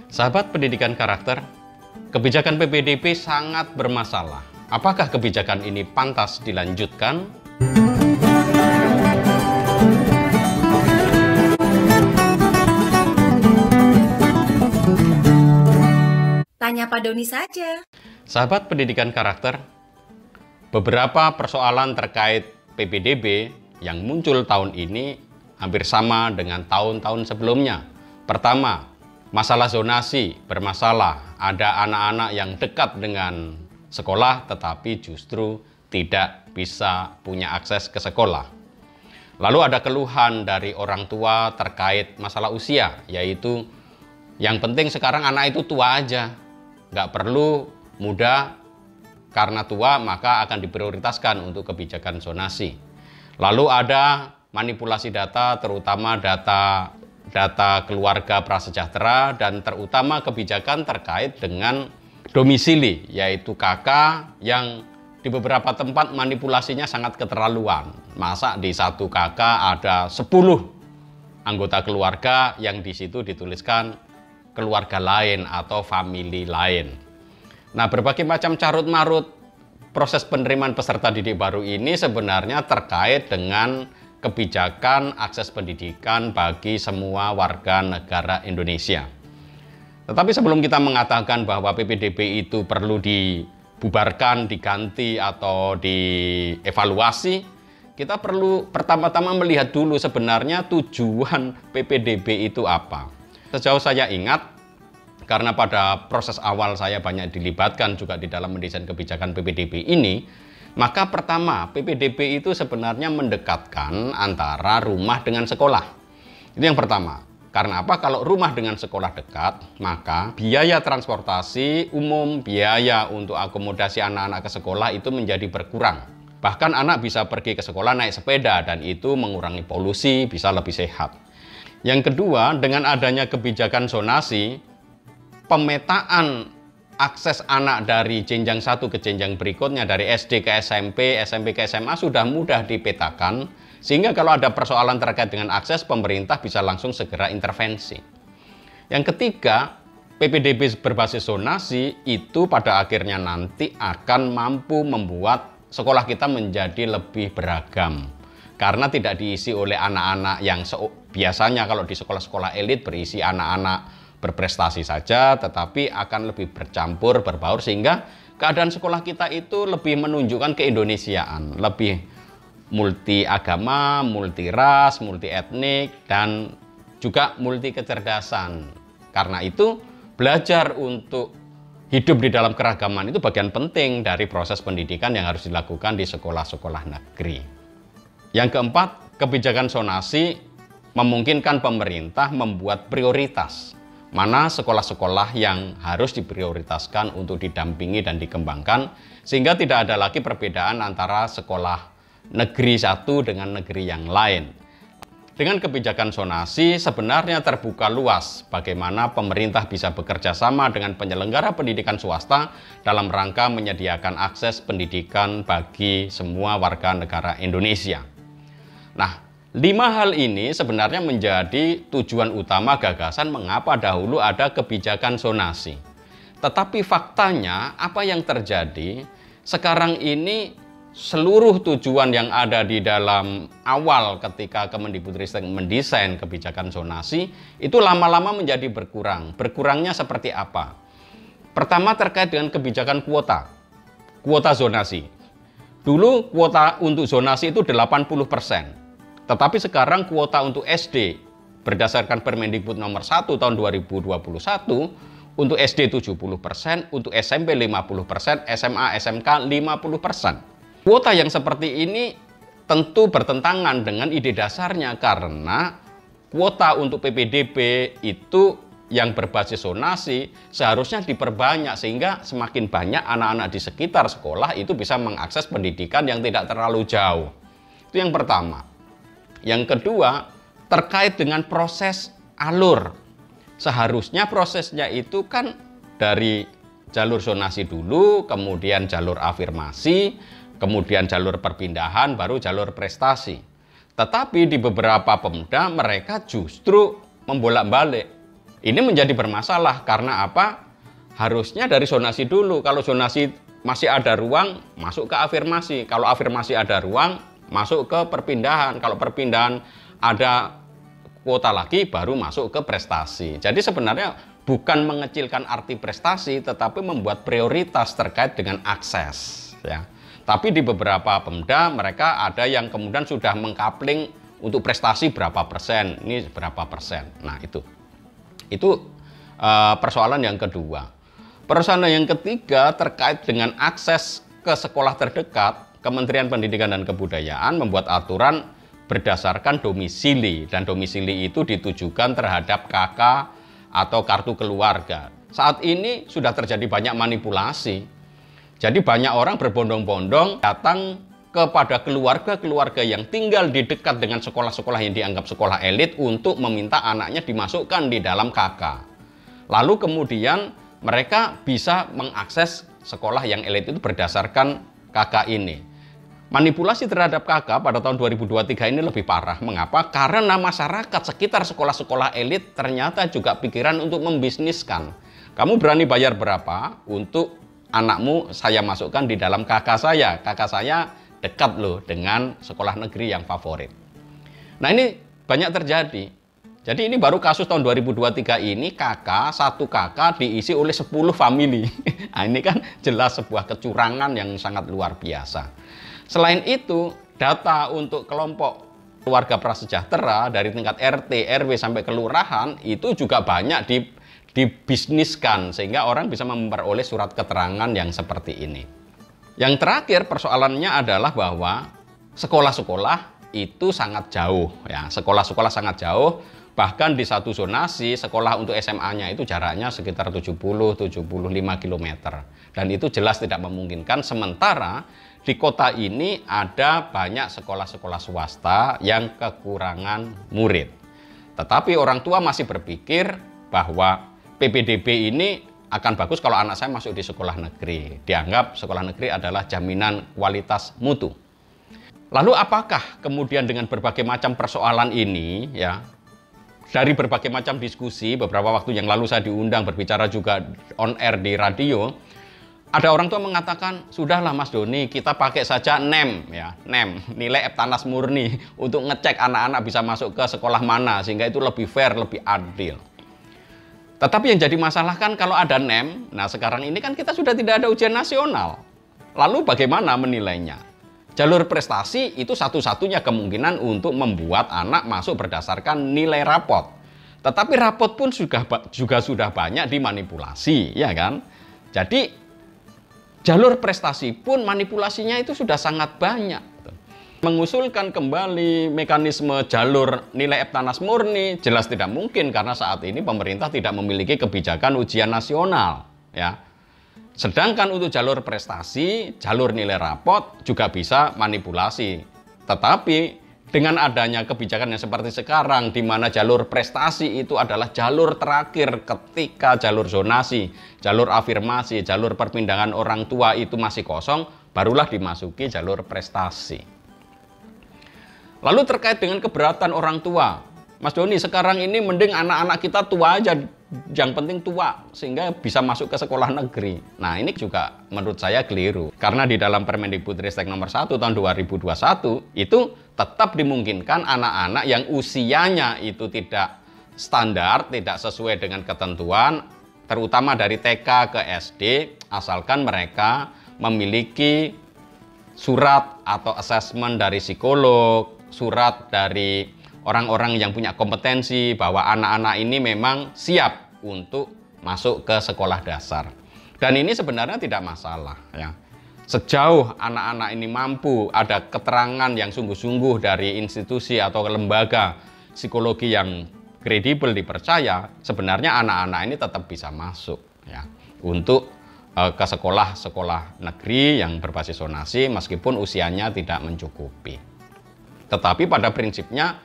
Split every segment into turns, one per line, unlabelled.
Sahabat pendidikan karakter, kebijakan PPDB sangat bermasalah. Apakah kebijakan ini pantas dilanjutkan?
Tanya Pak Doni saja.
Sahabat pendidikan karakter, beberapa persoalan terkait PPDB yang muncul tahun ini hampir sama dengan tahun-tahun sebelumnya. Pertama, masalah zonasi bermasalah. Ada anak-anak yang dekat dengan sekolah tetapi justru tidak bisa punya akses ke sekolah. Lalu ada keluhan dari orang tua terkait masalah usia, yaitu yang penting sekarang anak itu tua aja, nggak perlu muda, karena tua maka akan diprioritaskan untuk kebijakan zonasi. Lalu ada manipulasi data, terutama data keluarga prasejahtera, dan terutama kebijakan terkait dengan domisili, yaitu KK yang di beberapa tempat manipulasinya sangat keterlaluan. Masa di satu KK ada 10 anggota keluarga yang di situ dituliskan keluarga lain atau famili lain. Nah, berbagai macam carut-marut proses penerimaan peserta didik baru ini sebenarnya terkait dengan kebijakan akses pendidikan bagi semua warga negara Indonesia. Tetapi sebelum kita mengatakan bahwa PPDB itu perlu dibubarkan, diganti, atau dievaluasi, kita perlu pertama-tama melihat dulu sebenarnya tujuan PPDB itu apa. Sejauh saya ingat, karena pada proses awal saya banyak dilibatkan juga di dalam mendesain kebijakan PPDB ini, maka pertama PPDB itu sebenarnya mendekatkan antara rumah dengan sekolah. Itu yang pertama. Karena apa? Kalau rumah dengan sekolah dekat, maka biaya transportasi umum, biaya untuk akomodasi anak-anak ke sekolah itu menjadi berkurang. Bahkan anak bisa pergi ke sekolah naik sepeda dan itu mengurangi polusi, bisa lebih sehat. Yang kedua, dengan adanya kebijakan zonasi, pemetaan akses anak dari jenjang satu ke jenjang berikutnya, dari SD ke SMP, SMP ke SMA sudah mudah dipetakan, sehingga kalau ada persoalan terkait dengan akses, pemerintah bisa langsung segera intervensi. Yang ketiga, PPDB berbasis zonasi itu pada akhirnya nanti akan mampu membuat sekolah kita menjadi lebih beragam, karena tidak diisi oleh anak-anak yang biasanya kalau di sekolah-sekolah elit berisi anak-anak berprestasi saja, tetapi akan lebih bercampur, berbaur, sehingga keadaan sekolah kita itu lebih menunjukkan keindonesiaan, lebih multi agama, multi ras, multi etnik, dan juga multi kecerdasan. Karena itu, belajar untuk hidup di dalam keragaman itu bagian penting dari proses pendidikan yang harus dilakukan di sekolah-sekolah negeri. Yang keempat, kebijakan zonasi memungkinkan pemerintah membuat prioritas mana sekolah-sekolah yang harus diprioritaskan untuk didampingi dan dikembangkan, sehingga tidak ada lagi perbedaan antara sekolah negeri satu dengan negeri yang lain. Dengan kebijakan zonasi sebenarnya terbuka luas bagaimana pemerintah bisa bekerja sama dengan penyelenggara pendidikan swasta dalam rangka menyediakan akses pendidikan bagi semua warga negara Indonesia. Nah, 5 hal ini sebenarnya menjadi tujuan utama gagasan mengapa dahulu ada kebijakan zonasi. Tetapi faktanya apa yang terjadi sekarang ini, seluruh tujuan yang ada di dalam awal ketika Kemendikbudristek mendesain kebijakan zonasi itu lama-lama menjadi berkurang. Berkurangnya seperti apa? Pertama terkait dengan kebijakan kuota zonasi. Dulu kuota untuk zonasi itu 80%. Tetapi sekarang kuota untuk SD berdasarkan Permendikbud nomor 1 tahun 2021 untuk SD 70%, untuk SMP 50%, SMA, SMK 50%. Kuota yang seperti ini tentu bertentangan dengan ide dasarnya, karena kuota untuk PPDB itu yang berbasis zonasi seharusnya diperbanyak sehingga semakin banyak anak-anak di sekitar sekolah itu bisa mengakses pendidikan yang tidak terlalu jauh. Itu yang pertama. Yang kedua, terkait dengan proses alur. Seharusnya prosesnya itu kan dari jalur zonasi dulu, kemudian jalur afirmasi, kemudian jalur perpindahan, baru jalur prestasi. Tetapi di beberapa Pemda mereka justru membolak-balik. Ini menjadi bermasalah karena apa? Harusnya dari zonasi dulu. Kalau zonasi masih ada ruang, masuk ke afirmasi. Kalau afirmasi ada ruang, masuk ke perpindahan. Kalau perpindahan ada kuota lagi, baru masuk ke prestasi. Jadi sebenarnya bukan mengecilkan arti prestasi, tetapi membuat prioritas terkait dengan akses. Ya. Tapi di beberapa Pemda, mereka ada yang kemudian sudah mengkapling untuk prestasi berapa persen, ini berapa persen. Nah itu persoalan yang kedua. Persoalan yang ketiga terkait dengan akses ke sekolah terdekat. Kementerian Pendidikan dan Kebudayaan membuat aturan berdasarkan domisili, dan domisili itu ditujukan terhadap KK atau kartu keluarga. Saat ini sudah terjadi banyak manipulasi. Jadi banyak orang berbondong-bondong datang kepada keluarga-keluarga yang tinggal di dekat dengan sekolah-sekolah yang dianggap sekolah elit untuk meminta anaknya dimasukkan di dalam KK. Lalu kemudian mereka bisa mengakses sekolah yang elit itu berdasarkan KK ini. Manipulasi terhadap KK pada tahun 2023 ini lebih parah. Mengapa? Karena masyarakat sekitar sekolah-sekolah elit ternyata juga pikiran untuk membisniskan. Kamu berani bayar berapa untuk anakmu saya masukkan di dalam KK saya? KK saya dekat loh dengan sekolah negeri yang favorit. Nah ini banyak terjadi. Jadi ini baru kasus tahun 2023 ini satu KK diisi oleh 10 famili. Nah ini kan jelas sebuah kecurangan yang sangat luar biasa. Selain itu, data untuk kelompok keluarga prasejahtera dari tingkat RT, RW sampai kelurahan itu juga banyak dibisniskan sehingga orang bisa memperoleh surat keterangan yang seperti ini. Yang terakhir persoalannya adalah bahwa sekolah-sekolah itu sangat jauh ya, sekolah-sekolah sangat jauh. Bahkan di satu zonasi sekolah untuk SMA-nya itu jaraknya sekitar 70-75 km. Dan itu jelas tidak memungkinkan. Sementara di kota ini ada banyak sekolah-sekolah swasta yang kekurangan murid. Tetapi orang tua masih berpikir bahwa PPDB ini akan bagus kalau anak saya masuk di sekolah negeri. Dianggap sekolah negeri adalah jaminan kualitas mutu. Lalu apakah kemudian dengan berbagai macam persoalan ini ya, dari berbagai macam diskusi, beberapa waktu yang lalu saya diundang berbicara juga on air di radio, ada orang tua mengatakan, sudahlah Mas Doni, kita pakai saja NEM, ya, NEM, nilai Eptanas murni, untuk ngecek anak-anak bisa masuk ke sekolah mana, sehingga itu lebih fair, lebih adil. Tetapi yang jadi masalah kan kalau ada NEM, nah sekarang ini kan kita sudah tidak ada ujian nasional. Lalu bagaimana menilainya? Jalur prestasi itu satu-satunya kemungkinan untuk membuat anak masuk berdasarkan nilai rapot. Tetapi rapot pun juga sudah banyak dimanipulasi, ya kan? Jadi jalur prestasi pun manipulasinya itu sudah sangat banyak. Mengusulkan kembali mekanisme jalur nilai Eptanas murni jelas tidak mungkin karena saat ini pemerintah tidak memiliki kebijakan ujian nasional, ya. Sedangkan untuk jalur prestasi, jalur nilai rapot juga bisa manipulasi. Tetapi dengan adanya kebijakan yang seperti sekarang, di mana jalur prestasi itu adalah jalur terakhir ketika jalur zonasi, jalur afirmasi, jalur perpindahan orang tua itu masih kosong, barulah dimasuki jalur prestasi. Lalu terkait dengan keberatan orang tua, Mas Doni, sekarang ini mending anak-anak kita tua aja, yang penting tua, sehingga bisa masuk ke sekolah negeri. Nah ini juga menurut saya keliru. Karena di dalam Permendikbudristek nomor 1 tahun 2021, itu tetap dimungkinkan anak-anak yang usianya itu tidak standar, tidak sesuai dengan ketentuan, terutama dari TK ke SD, asalkan mereka memiliki surat atau asesmen dari psikolog, surat dari orang-orang yang punya kompetensi bahwa anak-anak ini memang siap untuk masuk ke sekolah dasar. Dan ini sebenarnya tidak masalah, ya. Sejauh anak-anak ini mampu ada keterangan yang sungguh-sungguh dari institusi atau lembaga psikologi yang kredibel dipercaya, sebenarnya anak-anak ini tetap bisa masuk, ya, untuk ke sekolah-sekolah negeri yang berbasis zonasi meskipun usianya tidak mencukupi. Tetapi pada prinsipnya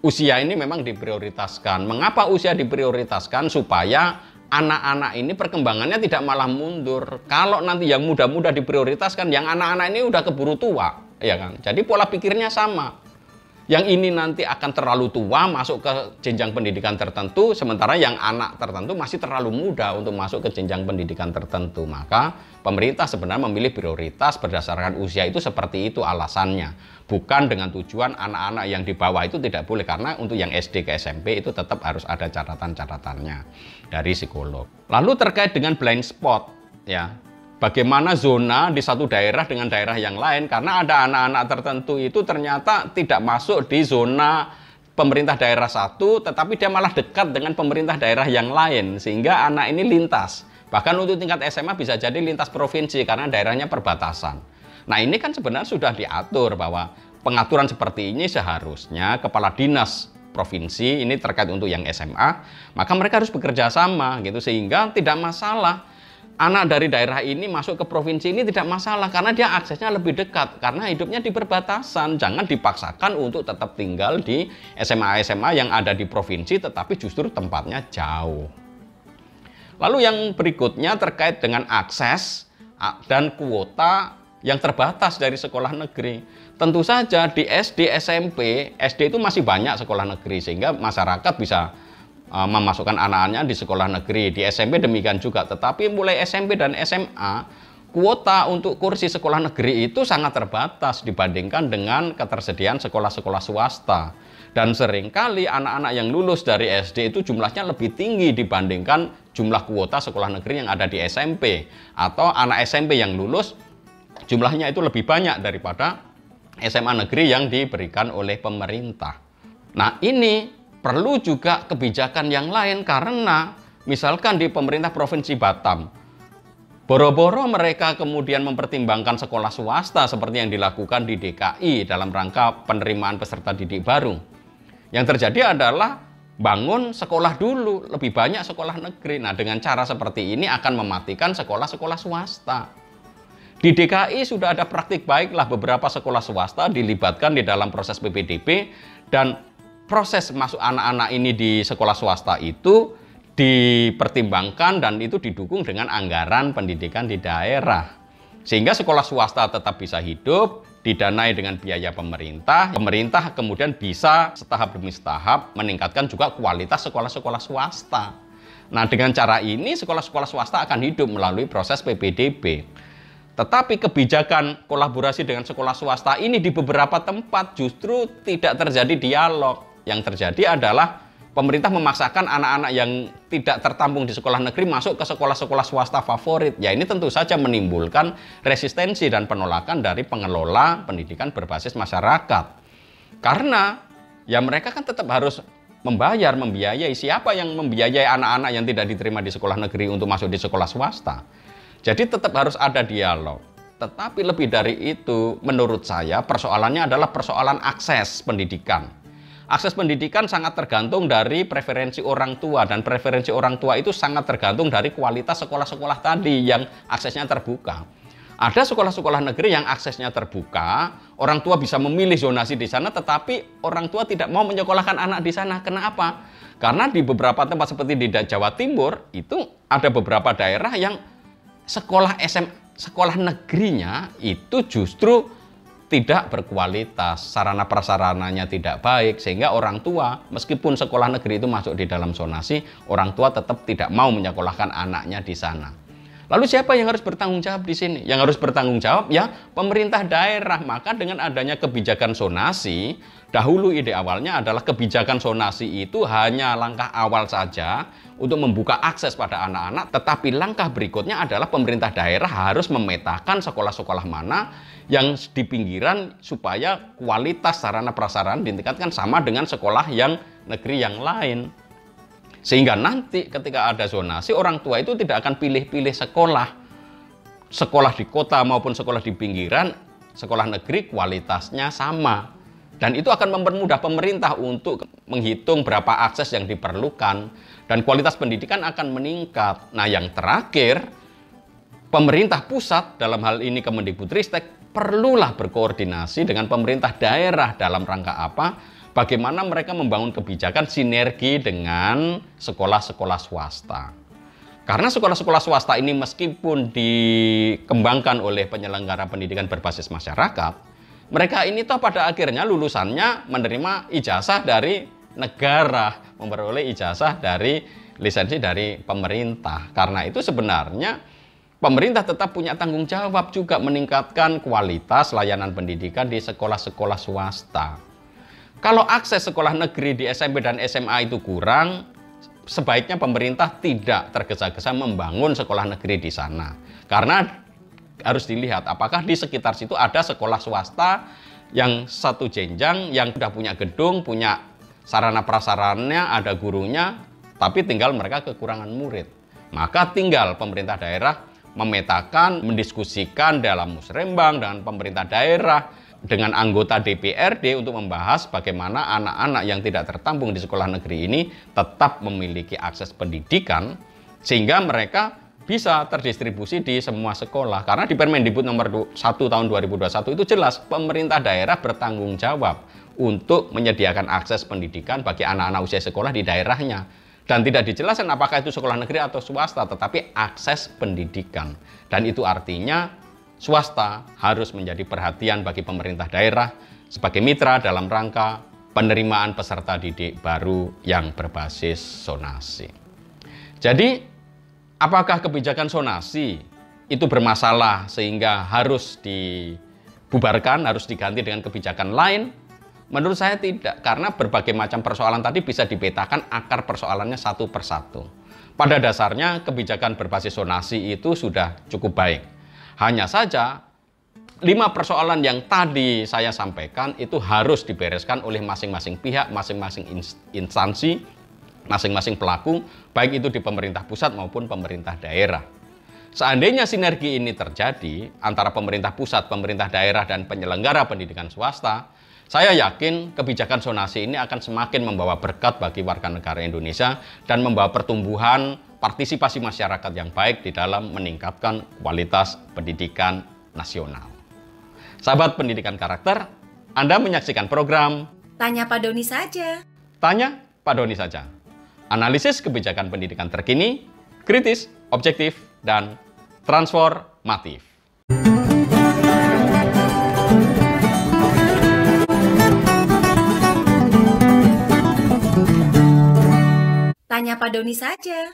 usia ini memang diprioritaskan. Mengapa usia diprioritaskan? Supaya anak-anak ini perkembangannya tidak malah mundur. Kalau nanti yang muda-muda diprioritaskan, yang anak-anak ini udah keburu tua, ya kan? Jadi pola pikirnya sama. Yang ini nanti akan terlalu tua masuk ke jenjang pendidikan tertentu, sementara yang anak tertentu masih terlalu muda untuk masuk ke jenjang pendidikan tertentu. Maka pemerintah sebenarnya memilih prioritas berdasarkan usia itu seperti itu alasannya. Bukan dengan tujuan anak-anak yang di bawah itu tidak boleh, karena untuk yang SD ke SMP itu tetap harus ada catatan-catatannya dari psikolog. Lalu terkait dengan blind spot, ya. Bagaimana zona di satu daerah dengan daerah yang lain, karena ada anak-anak tertentu itu ternyata tidak masuk di zona pemerintah daerah satu, tetapi dia malah dekat dengan pemerintah daerah yang lain, sehingga anak ini lintas. Bahkan untuk tingkat SMA bisa jadi lintas provinsi karena daerahnya perbatasan. Nah ini kan sebenarnya sudah diatur bahwa pengaturan seperti ini seharusnya kepala dinas provinsi ini terkait untuk yang SMA, maka mereka harus bekerja sama gitu, sehingga tidak masalah. Anak dari daerah ini masuk ke provinsi ini tidak masalah karena dia aksesnya lebih dekat, karena hidupnya di perbatasan. Jangan dipaksakan untuk tetap tinggal di SMA-SMA yang ada di provinsi tetapi justru tempatnya jauh. Lalu yang berikutnya terkait dengan akses dan kuota yang terbatas dari sekolah negeri. Tentu saja di SD, SMP, SD itu masih banyak sekolah negeri sehingga masyarakat bisa memasukkan anak-anaknya di sekolah negeri. Di SMP demikian juga, tetapi mulai SMP dan SMA kuota untuk kursi sekolah negeri itu sangat terbatas dibandingkan dengan ketersediaan sekolah-sekolah swasta. Dan seringkali anak-anak yang lulus dari SD itu jumlahnya lebih tinggi dibandingkan jumlah kuota sekolah negeri yang ada di SMP. Atau anak SMP yang lulus jumlahnya itu lebih banyak daripada SMA negeri yang diberikan oleh pemerintah. Nah ini perlu juga kebijakan yang lain, karena misalkan di pemerintah Provinsi Batam, boro-boro mereka kemudian mempertimbangkan sekolah swasta seperti yang dilakukan di DKI dalam rangka penerimaan peserta didik baru. Yang terjadi adalah bangun sekolah dulu, lebih banyak sekolah negeri. Nah dengan cara seperti ini akan mematikan sekolah-sekolah swasta. Di DKI sudah ada praktik baiklah, beberapa sekolah swasta dilibatkan di dalam proses PPDB, dan proses masuk anak-anak ini di sekolah swasta itu dipertimbangkan dan itu didukung dengan anggaran pendidikan di daerah. Sehingga sekolah swasta tetap bisa hidup, didanai dengan biaya pemerintah. Pemerintah kemudian bisa setahap demi setahap meningkatkan juga kualitas sekolah-sekolah swasta. Nah dengan cara ini sekolah-sekolah swasta akan hidup melalui proses PPDB. Tetapi kebijakan kolaborasi dengan sekolah swasta ini di beberapa tempat justru tidak terjadi dialog. Yang terjadi adalah pemerintah memaksakan anak-anak yang tidak tertampung di sekolah negeri masuk ke sekolah-sekolah swasta favorit. Ya ini tentu saja menimbulkan resistensi dan penolakan dari pengelola pendidikan berbasis masyarakat. Karena ya mereka kan tetap harus membiayai. Siapa yang membiayai anak-anak yang tidak diterima di sekolah negeri untuk masuk di sekolah swasta? Jadi tetap harus ada dialog. Tetapi lebih dari itu, menurut saya persoalannya adalah persoalan akses pendidikan. Akses pendidikan sangat tergantung dari preferensi orang tua, dan preferensi orang tua itu sangat tergantung dari kualitas sekolah-sekolah tadi yang aksesnya terbuka. Ada sekolah-sekolah negeri yang aksesnya terbuka, orang tua bisa memilih zonasi di sana, tetapi orang tua tidak mau menyekolahkan anak di sana. Kenapa? Karena di beberapa tempat seperti di Jawa Timur itu ada beberapa daerah yang sekolah negerinya itu justru tidak berkualitas, sarana prasarananya tidak baik, sehingga orang tua meskipun sekolah negeri itu masuk di dalam zonasi, orang tua tetap tidak mau menyekolahkan anaknya di sana. Lalu siapa yang harus bertanggung jawab di sini? Yang harus bertanggung jawab ya pemerintah daerah. Maka dengan adanya kebijakan zonasi, dahulu ide awalnya adalah kebijakan zonasi itu hanya langkah awal saja untuk membuka akses pada anak-anak, tetapi langkah berikutnya adalah pemerintah daerah harus memetakan sekolah-sekolah mana yang di pinggiran supaya kualitas sarana prasarana ditingkatkan sama dengan sekolah yang negeri yang lain. Sehingga nanti ketika ada zonasi, orang tua itu tidak akan pilih-pilih sekolah. Sekolah di kota maupun sekolah di pinggiran, sekolah negeri kualitasnya sama. Dan itu akan mempermudah pemerintah untuk menghitung berapa akses yang diperlukan. Dan kualitas pendidikan akan meningkat. Nah yang terakhir, pemerintah pusat dalam hal ini Kemendikbudristek perlulah berkoordinasi dengan pemerintah daerah dalam rangka apa? Bagaimana mereka membangun kebijakan sinergi dengan sekolah-sekolah swasta. Karena sekolah-sekolah swasta ini meskipun dikembangkan oleh penyelenggara pendidikan berbasis masyarakat, Mereka ini toh pada akhirnya lulusannya menerima ijazah dari negara, memperoleh ijazah dari lisensi dari pemerintah. Karena itu sebenarnya pemerintah tetap punya tanggung jawab juga meningkatkan kualitas layanan pendidikan di sekolah-sekolah swasta. Kalau akses sekolah negeri di SMP dan SMA itu kurang, sebaiknya pemerintah tidak tergesa-gesa membangun sekolah negeri di sana. Karena harus dilihat apakah di sekitar situ ada sekolah swasta yang satu jenjang, yang sudah punya gedung, punya sarana prasarannya, ada gurunya, tapi tinggal mereka kekurangan murid. Maka tinggal pemerintah daerah memetakan, mendiskusikan dalam musrembang dengan pemerintah daerah, dengan anggota DPRD untuk membahas bagaimana anak-anak yang tidak tertampung di sekolah negeri ini tetap memiliki akses pendidikan, sehingga mereka bisa terdistribusi di semua sekolah. Karena di Permendikbud nomor 1 tahun 2021 itu jelas pemerintah daerah bertanggung jawab untuk menyediakan akses pendidikan bagi anak-anak usia sekolah di daerahnya. Dan tidak dijelaskan apakah itu sekolah negeri atau swasta, tetapi akses pendidikan. Dan itu artinya swasta harus menjadi perhatian bagi pemerintah daerah sebagai mitra dalam rangka penerimaan peserta didik baru yang berbasis zonasi. Jadi, apakah kebijakan zonasi itu bermasalah sehingga harus dibubarkan, harus diganti dengan kebijakan lain? Menurut saya tidak, karena berbagai macam persoalan tadi bisa dipetakan akar persoalannya satu persatu. Pada dasarnya kebijakan berbasis zonasi itu sudah cukup baik. Hanya saja 5 persoalan yang tadi saya sampaikan itu harus dibereskan oleh masing-masing pihak, masing-masing instansi, masing-masing pelaku, baik itu di pemerintah pusat maupun pemerintah daerah. Seandainya sinergi ini terjadi antara pemerintah pusat, pemerintah daerah, dan penyelenggara pendidikan swasta, saya yakin kebijakan zonasi ini akan semakin membawa berkat bagi warga negara Indonesia dan membawa pertumbuhan partisipasi masyarakat yang baik di dalam meningkatkan kualitas pendidikan nasional. Sahabat pendidikan karakter, Anda menyaksikan program
Tanya Pak Doni saja.
Tanya Pak Doni saja. Analisis kebijakan pendidikan terkini, kritis, objektif, dan transformatif.
Tanya Pak Doni saja.